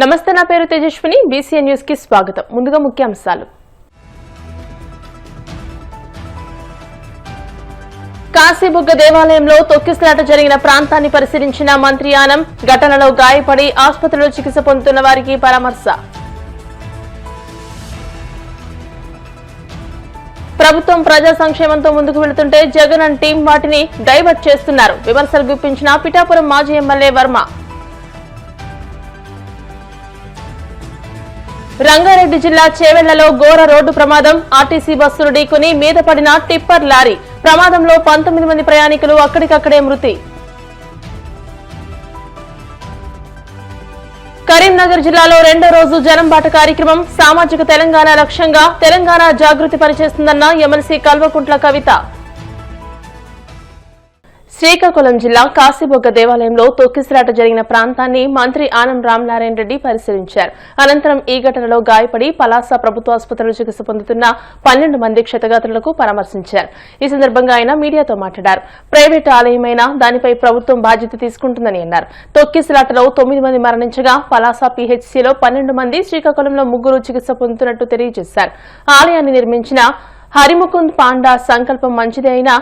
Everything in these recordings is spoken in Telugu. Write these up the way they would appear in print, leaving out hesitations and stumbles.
నమస్తే, నా పేరు తేజస్విని. బీసీఎన్ న్యూస్ కి స్వాగతం. ముందుగా ముఖ్యాంశాలు. కాశీబుగ్గ దేవాలయంలో తొక్కిసలాట జరిగిన ప్రాంతాన్ని పరిశీలించిన మంత్రి ఆనం. ఘటనలో గాయపడి ఆసుపత్రిలో చికిత్స పొందుతున్న వారికి పరామర్శ. ప్రభుత్వం ప్రజా సంక్షేమంతో ముందుకు వెళుతుంటే జగన్ అండ్ టీం వాటిని డైవర్ట్ చేస్తున్నారు. విమర్శలు గుప్పించిన పిఠాపురం మాజీ ఎమ్మెల్యే వర్మ. రంగారెడ్డి జిల్లా చేవెళ్లలో ఘోర రోడ్డు ప్రమాదం. ఆర్టీసీ బస్సులు ఢీకొని మీద పడిన టిప్పర్ లారీ. ప్రమాదంలో 19 మంది ప్రయాణికులు అక్కడికక్కడే మృతి. కరీంనగర్ జిల్లాలో రెండో రోజు జనంబాట కార్యక్రమం. సామాజిక తెలంగాణ లక్ష్యంగా తెలంగాణ జాగృతి పనిచేస్తుందన్న ఎమ్మెల్సీ కల్వకుంట్ల కవిత. శ్రీకాకుళం జిల్లా కాశీబుగ్గ దేవాలయంలో తొక్కిసలాట జరిగిన ప్రాంతాన్ని మంత్రి ఆనం రామనారాయణ రెడ్డి పరిశీలించారు. అనంతరం ఈ ఘటనలో గాయపడి పలాస ప్రభుత్వ ఆసుపత్రిలో చికిత్స పొందుతున్న 12 మంది క్షతగాత్రులకు పరామర్శించారు. ఈ సందర్భంగా ఆయన మీడియాతో మాట్లాడారు. ప్రైవేటు ఆలయమైనా దానిపై ప్రభుత్వం బాధ్యత తీసుకుంటుందని అన్నారు. తొక్కిసలాటలో 9 మంది మరణించగా పలాస పీహెచ్సీలో 12 మంది, శ్రీకాకుళంలో 3 చికిత్స పొందుతున్నట్టు తెలియజేశారు. ఆలయాన్ని నిర్మించిన హరిముకుంద్ పాండా సంకల్పం మంచిదే అయినా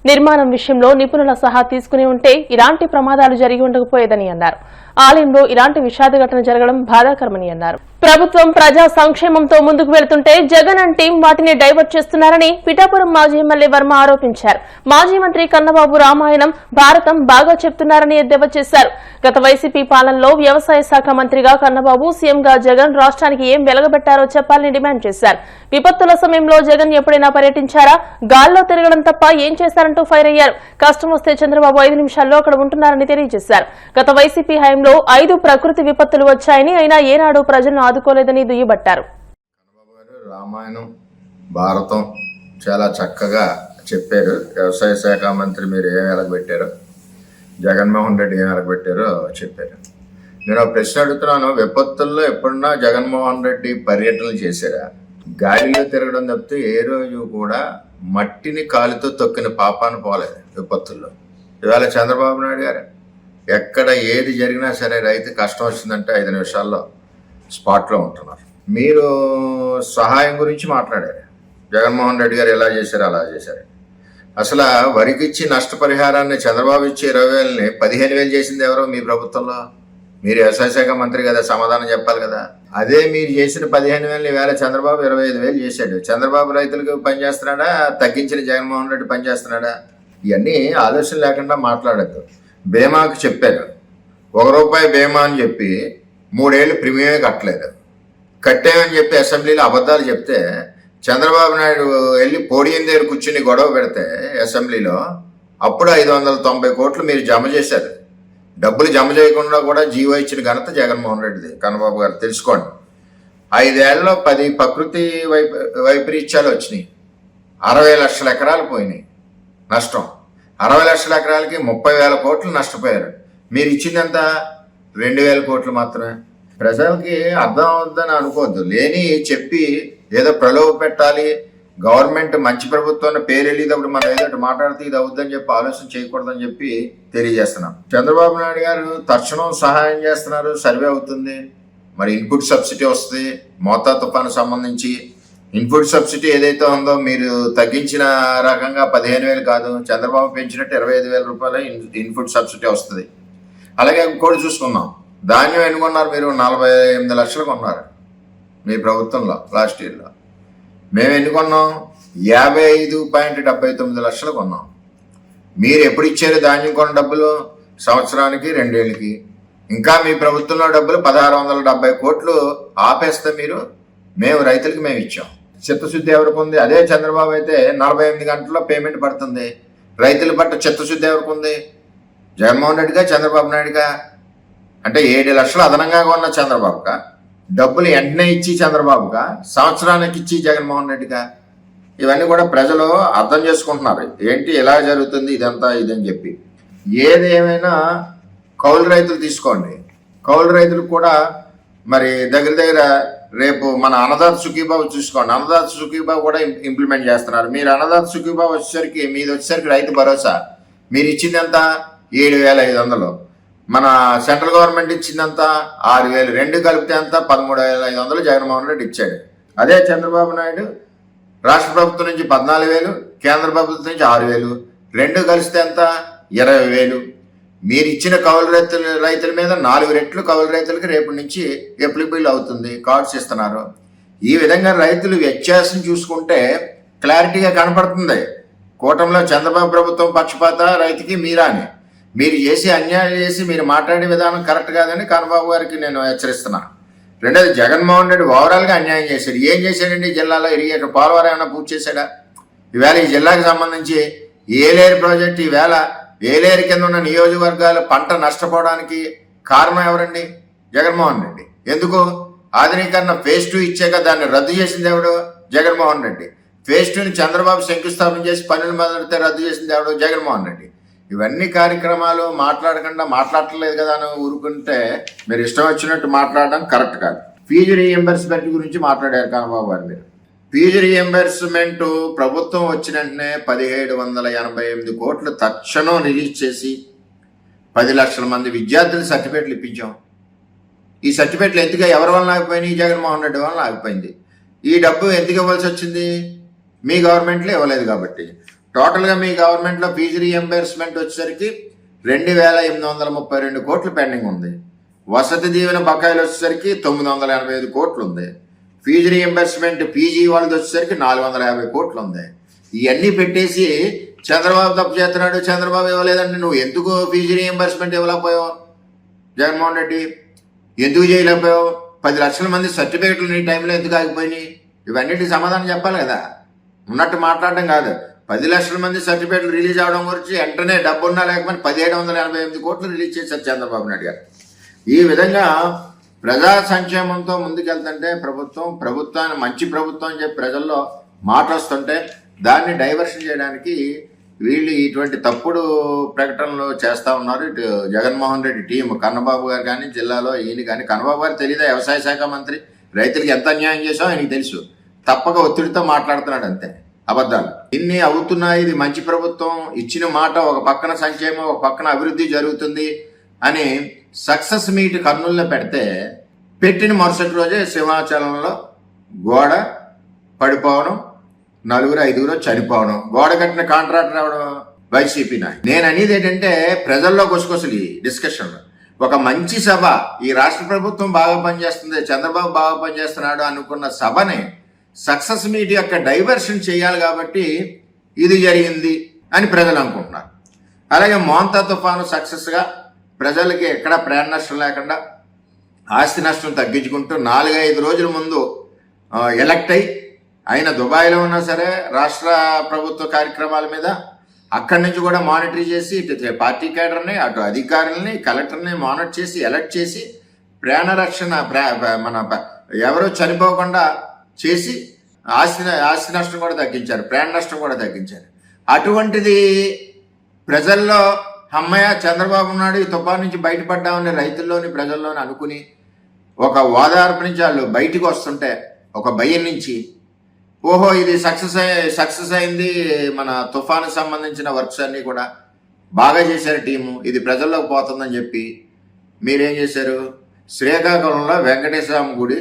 నిర్మాణం విషయంలో నిపుణుల సహా తీసుకుని ఉంటే ఇలాంటి ప్రమాదాలు జరిగి ఉండకపోయేదని అన్నారు. ఆలయంలో ఇలాంటి విషాద ఘటన జరగడం బాధాకరమని అన్నారు. ప్రభుత్వం ప్రజా సంక్షేమంతో ముందుకు వెళుతుంటే జగన్ అండ్ టీం వాటిని డైవర్ట్ చేస్తున్నారని పిఠాపురం మాజీ ఎమ్మెల్యే వర్మ ఆరోపించారు. మాజీ మంత్రి కన్నబాబు రామాయణం భారతం బాగా చెప్తున్నారని ఎద్దేవా చేశారు. గత వైసీపీ పాలనలో వ్యవసాయ శాఖ మంత్రిగా కన్నబాబు, సీఎంగా జగన్ రాష్ట్రానికి ఏం వెలగబెట్టారో చెప్పాలని డిమాండ్ చేశారు. విపత్తుల సమయంలో జగన్ ఎప్పుడైనా పర్యటించారా? గాల్లో తిరగడం తప్ప ఏం చేశారంటూ ఫైర్ అయ్యారు. కష్టం వస్తే చంద్రబాబు 5 నిమిషాల్లో అక్కడ ఉంటున్నారని తెలియజేశారు. గత వైసీపీ హయాంలో 5 ప్రకృతి విపత్తులు వచ్చాయని, అయినా ఏనాడు ప్రజలను ఆదుకోలేదని దుయ్యబట్టారు. రామాయణం భారతం చాలా చక్కగా చెప్పారు. వ్యవసాయ శాఖ మంత్రి మీరు ఏం వెలగబెట్టారో, జగన్మోహన్ రెడ్డి ఏం వెలగబెట్టారో చెప్పారు. నేను ఒక ప్రశ్న అడుగుతున్నాను. విపత్తుల్లో ఎప్పుడన్నా జగన్మోహన్ రెడ్డి పర్యటనలు చేశారా? గాలిలో తిరగడం తప్పితే ఏ రోజు కూడా మట్టిని కాలితో తొక్కిన పాపాను పోలేదు విపత్తుల్లో. ఇవాళ చంద్రబాబు నాయుడు గారు ఎక్కడ ఏది జరిగినా సరే రైతు కష్టం వచ్చిందంటే 5 నిమిషాల్లో స్పాట్లో ఉంటున్నారు. మీరు సహాయం గురించి మాట్లాడారు. జగన్మోహన్ రెడ్డి గారు ఎలా చేశారు అలా చేశారు. అసలు వరికిచ్చి నష్టపరిహారాన్ని చంద్రబాబు ఇచ్చి 20,000ని 15,000 చేసింది ఎవరో మీ ప్రభుత్వంలో? మీరు వ్యవసాయ శాఖ మంత్రి కదా, సమాధానం చెప్పాలి కదా. అదే మీరు చేసిన 15,000 వేల చంద్రబాబు 25,000 చేశాడు. చంద్రబాబు రైతులకు పనిచేస్తున్నాడా, తగ్గించిన జగన్మోహన్ రెడ్డి పనిచేస్తున్నాడా? ఇవన్నీ ఆలోచన లేకుండా మాట్లాడద్దు. బీమాకు చెప్పారు, ₹1 బీమా అని చెప్పి 3 ఏళ్ళు ప్రీమియమే కట్టలేదు. కట్టేమని చెప్పి అసెంబ్లీలో అబద్ధాలు చెప్తే చంద్రబాబు నాయుడు వెళ్ళి పోడియం దగ్గర కూర్చుని గొడవ పెడితే అసెంబ్లీలో అప్పుడు 590 కోట్లు మీరు జమ చేశారు. డబ్బులు జమ చేయకుండా కూడా జీవో ఇచ్చిన ఘనత జగన్మోహన్ రెడ్డిది. కన్నబాబు గారు తెలుసుకోండి. 5 ఏళ్లలో 10 ప్రకృతి వైపరీత్యాలు వచ్చినాయి. 60 లక్షల ఎకరాలు పోయినాయి నష్టం. 60 లక్షల ఎకరాలకి 30,000 కోట్లు నష్టపోయారు. మీరు ఇచ్చిందంత 2,000 కోట్లు మాత్రమే. ప్రజలకి అర్థం అవుద్దని అనుకోవద్దు. లేని చెప్పి ఏదో ప్రలోభ పెట్టాలి, గవర్నమెంట్ మంచి ప్రభుత్వం పేరు వెళ్ళేటప్పుడు మనం ఏదో మాట్లాడితే ఇది అవుద్దని చెప్పి ఆలోచన చేయకూడదని చెప్పి తెలియజేస్తున్నాం. చంద్రబాబు నాయుడు గారు తక్షణం సహాయం చేస్తున్నారు, సర్వే అవుతుంది. మరి ఇన్పుట్ సబ్సిడీ వస్తుంది. మోతా తుఫాను సంబంధించి ఇన్పుట్ సబ్సిడీ ఏదైతే ఉందో మీరు తగ్గించిన రకంగా 15,000 కాదు, చంద్రబాబు పెంచినట్టు 25,000 రూపాయలు ఇన్పుట్ సబ్సిడీ వస్తుంది. అలాగే ఇంకోటి చూసుకున్నాం, ధాన్యం ఎన్ని కొన్నారు మీరు? 48 లక్షలు కొన్నారు మీ ప్రభుత్వంలో లాస్ట్ ఇయర్లో. మేము ఎన్ని కొన్నాం? 55.79 లక్షలు కొన్నాం. మీరు ఎప్పుడు ఇచ్చారు ధాన్యం కొన్న డబ్బులు? సంవత్సరానికి 2 ఏళ్ళకి. ఇంకా మీ ప్రభుత్వంలో డబ్బులు 1,670 కోట్లు ఆపేస్తే మేము రైతులకి మేము ఇచ్చాం. చిత్తశుద్ధి ఎవరికి ఉంది? అదే చంద్రబాబు అయితే 48 గంటల్లో పేమెంట్ పడుతుంది. రైతుల పట్ల చిత్తశుద్ధి ఎవరికి ఉంది? జగన్మోహన్ రెడ్డిగా, చంద్రబాబు నాయుడుగా? అంటే 7 లక్షలు అదనంగా కొన్న చంద్రబాబుగా, డబ్బులు వెంటనే ఇచ్చి చంద్రబాబుగా, సంవత్సరానికి ఇచ్చి జగన్మోహన్ రెడ్డిగా? ఇవన్నీ కూడా ప్రజలు అర్థం చేసుకుంటున్నారు. ఏంటి ఇలా జరుగుతుంది ఇదంతా ఇదని చెప్పి. ఏదేమైనా కౌలు రైతులు తీసుకోండి. కౌలు రైతులకు కూడా మరి దగ్గర రేపు మన అన్నదాత సుఖీబాబు చూసుకోండి. అన్నదాత సుఖీబాబు కూడా ఇంప్లిమెంట్ చేస్తున్నారు. మీరు అన్నదాత సుఖీబాబు వచ్చేసరికి మీది వచ్చేసరికి రైతు భరోసా మీరు ఇచ్చింది ఎంత? 7,500. మన సెంట్రల్ గవర్నమెంట్ ఇచ్చిందంత 6,000, రెండు కలిపితే అంతా 13,500 జగన్మోహన్ రెడ్డి ఇచ్చాడు. అదే చంద్రబాబు నాయుడు రాష్ట్ర ప్రభుత్వం నుంచి 14,000, కేంద్ర ప్రభుత్వం నుంచి 6,000, రెండు కలిస్తే ఎంత 20,000. మీరు ఇచ్చిన కౌలు రైతుల మీద 4 రెట్లు కౌలు రైతులకి రేపటి నుంచి అప్లికబుల్ అవుతుంది, కార్డ్స్ ఇస్తున్నారు. ఈ విధంగా రైతులు వ్యత్యాసం చూసుకుంటే క్లారిటీగా కనపడుతుంది. కూటమిలో చంద్రబాబు ప్రభుత్వం పక్షపాత, రైతుకి మీరా అని. మీరు చేసి అన్యాయం చేసి మీరు మాట్లాడే విధానం కరెక్ట్ కాదని కన్నబాబు గారికి నేను హెచ్చరిస్తున్నా. రెండోది, జగన్మోహన్ రెడ్డి ఓవరాల్గా అన్యాయం చేశాడు. ఏం చేశాడండి? జిల్లాలో ఇరిగేటర్ పోలవరం ఏమైనా పూర్తి చేశాడా? ఈవేళ ఈ జిల్లాకు సంబంధించి ఏలేరు ప్రాజెక్టు, ఈవేళ ఏలేరు కింద ఉన్న నియోజకవర్గాలు పంట నష్టపోవడానికి కారణం ఎవరండి? జగన్మోహన్ రెడ్డి. ఎందుకు? ఆధునీకరణ ఫేజ్ 2 ఇచ్చాక దాన్ని రద్దు చేసింది ఎవడు? జగన్మోహన్ రెడ్డి. ఫేజ్ 2ని చంద్రబాబు శంకుస్థాపన చేసి పనులు మొదలెడితే రద్దు చేసింది ఎవడు? జగన్మోహన్ రెడ్డి. ఇవన్నీ కార్యక్రమాలు మాట్లాడట్లేదు కదా అని ఊరుకుంటే మీరు ఇష్టం వచ్చినట్టు మాట్లాడడం కరెక్ట్ కాదు. ఫీజు రీఎంబర్స్మెంట్ గురించి మాట్లాడారు కన్నబాబు గారు. మీరు ఫీజు రీఎంబర్స్మెంట్ ప్రభుత్వం వచ్చిన వెంటనే 1,788 కోట్లు తక్షణం రిలీజ్ చేసి 10 లక్షల మంది విద్యార్థులు సర్టిఫికేట్లు ఇప్పించాం. ఈ సర్టిఫికేట్లు ఎందుకు ఎవరి వల్ల ఆగిపోయినాయి? జగన్మోహన్ రెడ్డి వల్ల ఆగిపోయింది. ఈ డబ్బు ఎందుకు ఇవ్వాల్సి వచ్చింది? మీ గవర్నమెంట్లో ఇవ్వలేదు కాబట్టి. టోటల్గా మీ గవర్నమెంట్లో ఫీజు రీఎంబర్స్మెంట్ వచ్చేసరికి 2,832 కోట్లు పెండింగ్ ఉంది. వసతి దీవెన బకాయిలు వచ్చేసరికి 985 కోట్లు ఉంది. ఫీజు రీఎంబర్స్మెంట్ పీజీ వాళ్ళది వచ్చేసరికి 450 కోట్లు ఉంది. ఇవన్నీ పెట్టేసి చంద్రబాబు తప్పు చేస్తున్నాడు, చంద్రబాబు ఇవ్వలేదంటే నువ్వు ఎందుకు ఫీజు రీఎంబర్స్మెంట్ ఇవ్వలేకపోయావు? జగన్మోహన్ రెడ్డి ఎందుకు చేయలేకపోయావు? 10 లక్షల మంది సర్టిఫికేట్లు నీ టైంలో ఎందుకు ఆగిపోయినాయి? ఇవన్నిటికి సమాధానం చెప్పాలి కదా, ఉన్నట్టు మాట్లాడడం కాదు. 10 లక్షల మంది సర్టిఫికేట్లు రిలీజ్ అవడం గురించి వెంటనే డబ్బు ఉన్నా లేకపోతే 1,788 కోట్లు రిలీజ్ చేశారు చంద్రబాబు నాయుడు గారు. ఈ విధంగా ప్రజా సంక్షేమంతో ముందుకెళ్తుంటే ప్రభుత్వాన్ని మంచి ప్రభుత్వం అని చెప్పి ప్రజల్లో మాట వస్తుంటే దాన్ని డైవర్షన్ చేయడానికి వీళ్ళు ఇటువంటి తప్పుడు ప్రకటనలు చేస్తూ ఉన్నారు. ఇటు జగన్మోహన్ రెడ్డి టీం, కన్నబాబు గారు కానీ జిల్లాలో ఈయన కానీ. కన్నబాబు గారు తెలియదా వ్యవసాయ శాఖ మంత్రి? రైతులకు ఎంత అన్యాయం చేసామో ఆయనకి తెలుసు. తప్పక ఒత్తిడితో మాట్లాడుతున్నాడు అంతే, అబద్ధాలు. ఇన్ని అవుతున్నాయి. ఇది మంచి ప్రభుత్వం, ఇచ్చిన మాట ఒక పక్కన సంక్షేమం, ఒక పక్కన అభివృద్ధి జరుగుతుంది అని సక్సెస్ మీట్ కర్నూలులో పెట్టిన మరుసటి రోజే సింహాచలంలో గోడ పడిపోవడం, 4-5 చనిపోవడం, గోడ కట్టిన కాంట్రాక్టర్ అవడం వైసీపీ నాయకుడు. నేను అనేది ఏంటంటే ప్రజల్లో గుసగుసలు ఈ డిస్కషన్లో ఒక మంచి సభ, ఈ రాష్ట్ర ప్రభుత్వం బాగా పనిచేస్తుంది, చంద్రబాబు బాగా పనిచేస్తున్నాడు అనుకున్న సభని సక్సెస్ మీట్ యొక్క డైవర్షన్ చేయాలి కాబట్టి ఇది జరిగింది అని ప్రజలు అనుకుంటున్నారు. అలాగే మోంతా తుఫాను సక్సెస్గా ప్రజలకి ఎక్కడా ప్రాణ నష్టం లేకుండా ఆస్తి నష్టం తగ్గించుకుంటూ 4-5 రోజుల ముందు ఎలక్ట్ అయి ఆయన దుబాయ్లో ఉన్నా సరే రాష్ట్ర ప్రభుత్వ కార్యక్రమాల మీద అక్కడి నుంచి కూడా మానిటర్ చేసి ఇటు పార్టీ క్యాడర్ని, అటు అధికారులని, కలెక్టర్ని మానిటర్ చేసి ఎలక్ట్ చేసి ప్రాణ రక్షణ మన ఎవరో చనిపోకుండా చేసి ఆస్తి నష్టం కూడా తగ్గించారు, ప్రాణ నష్టం కూడా తగ్గించారు. అటువంటిది ప్రజల్లో అమ్మయ్య చంద్రబాబు నాయుడు ఈ తుఫాను నుంచి బయటపడ్డామని రైతుల్లోని ప్రజల్లోని అనుకుని ఒక ఓదార్పు నుంచి వాళ్ళు బయటికి వస్తుంటే ఒక భయం నుంచి ఓహో ఇది సక్సెస్ అయింది, మన తుఫాను సంబంధించిన వర్క్స్ అన్నీ కూడా బాగా చేశారు టీము, ఇది ప్రజల్లోకి పోతుందని చెప్పి మీరేం చేశారు? శ్రీకాకుళంలో వెంకటేశ్వర గుడి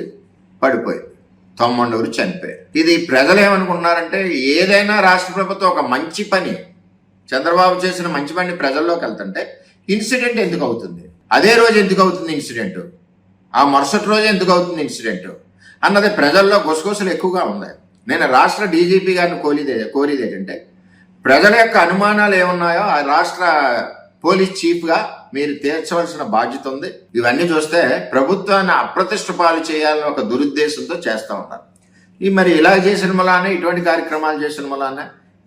పడిపోయింది, 90 చనిపోయారు. ఇది ప్రజలు ఏమనుకుంటున్నారంటే ఏదైనా రాష్ట్ర ప్రభుత్వం ఒక మంచి పని, చంద్రబాబు చేసిన మంచి పని ప్రజల్లోకి వెళ్తుంటే ఇన్సిడెంట్ ఎందుకు అవుతుంది, అదే రోజు ఎందుకు అవుతుంది ఇన్సిడెంట్, ఆ మరుసటి రోజు ఎందుకు అవుతుంది ఇన్సిడెంట్ అన్నది ప్రజల్లో గుసగుసలు ఎక్కువగా ఉన్నాయి. నేను రాష్ట్ర డీజీపీ గారిని కోరేది ఏంటంటే ప్రజల యొక్క అనుమానాలు ఏమున్నాయో ఆ రాష్ట్ర పోలీస్ చీఫ్గా మీరు తీర్చవలసిన బాధ్యత ఉంది. ఇవన్నీ చూస్తే ప్రభుత్వాన్ని అప్రతిష్ట పాలు చేయాలని ఒక దురుద్దేశంతో చేస్తూ ఉన్నారు. మరి ఇలా చేసిన వల్లనే, ఇటువంటి కార్యక్రమాలు చేసిన వల్లనే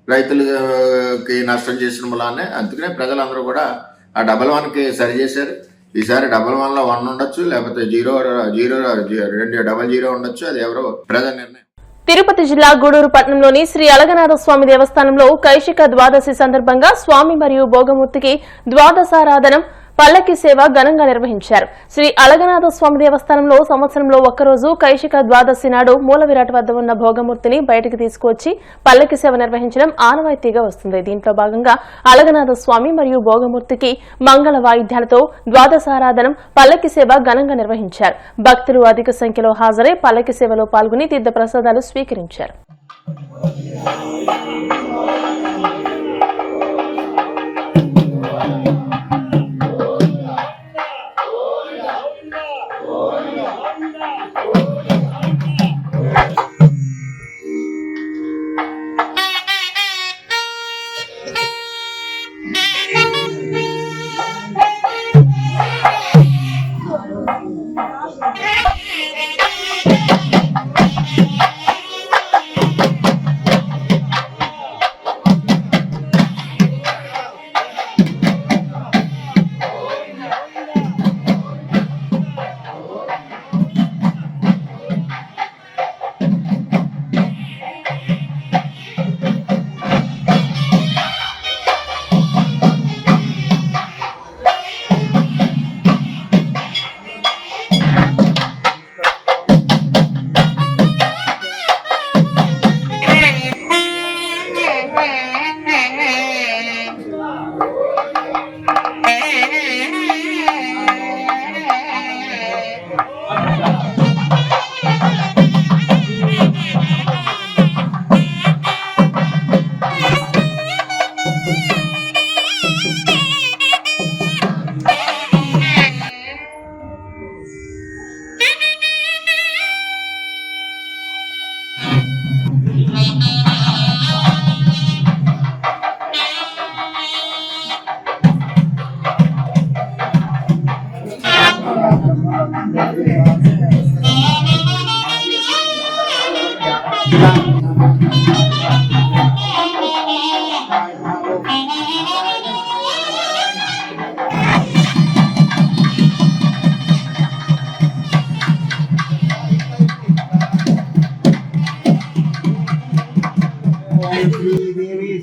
రైతులకి నష్టం చేసిన వల్లనే, అందుకనే ప్రజలందరూ కూడా ఆ 111కి సరి చేశారు. ఈసారి 111లో 1 ఉండొచ్చు, లేకపోతే 0 ఉండొచ్చు, అది ఎవరో ప్రజల నిర్ణయం. తిరుపతి జిల్లా గూడూరు పట్టణంలోని శ్రీ అలగనాథ స్వామి దేవస్థానంలో కైశిక ద్వాదశి సందర్భంగా స్వామి మరియు భోగమూర్తికి ద్వాదశారాధనం పల్లకి సేవ ఘనంగా నిర్వహించారు. శ్రీ అళగనాథ స్వామి దేవస్థానంలో సంవత్సరంలో ఒక్కరోజు కైశిక ద్వాదశి నాడు మూల విరాట్ వద్ద ఉన్న భోగమూర్తిని బయటికి తీసుకువచ్చి పల్లకి సేవ నిర్వహించడం ఆనవాయితీగా వస్తుంది. దీంట్లో భాగంగా అళగనాథ స్వామి మరియు భోగమూర్తికి మంగళ వాయిద్యాలతో ద్వాదశారాధనం పల్లకి సేవ ఘనంగా నిర్వహించారు. భక్తులు అధిక సంఖ్యలో హాజరై పల్లకి సేవలో పాల్గొని తీర్థ ప్రసాదాలు స్వీకరించారు.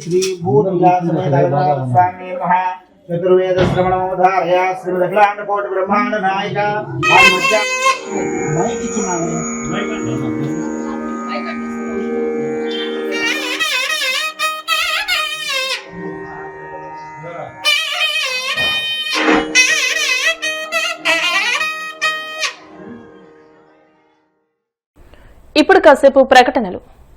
श्री भूतविलासमेतस्वामी नमः चतुर्वेद श्रवणोधारय श्रीमदखिलांड कोटि ब्रह्मांड नायिका ఇప్పుడు కాసేపు ప్రకటనలు.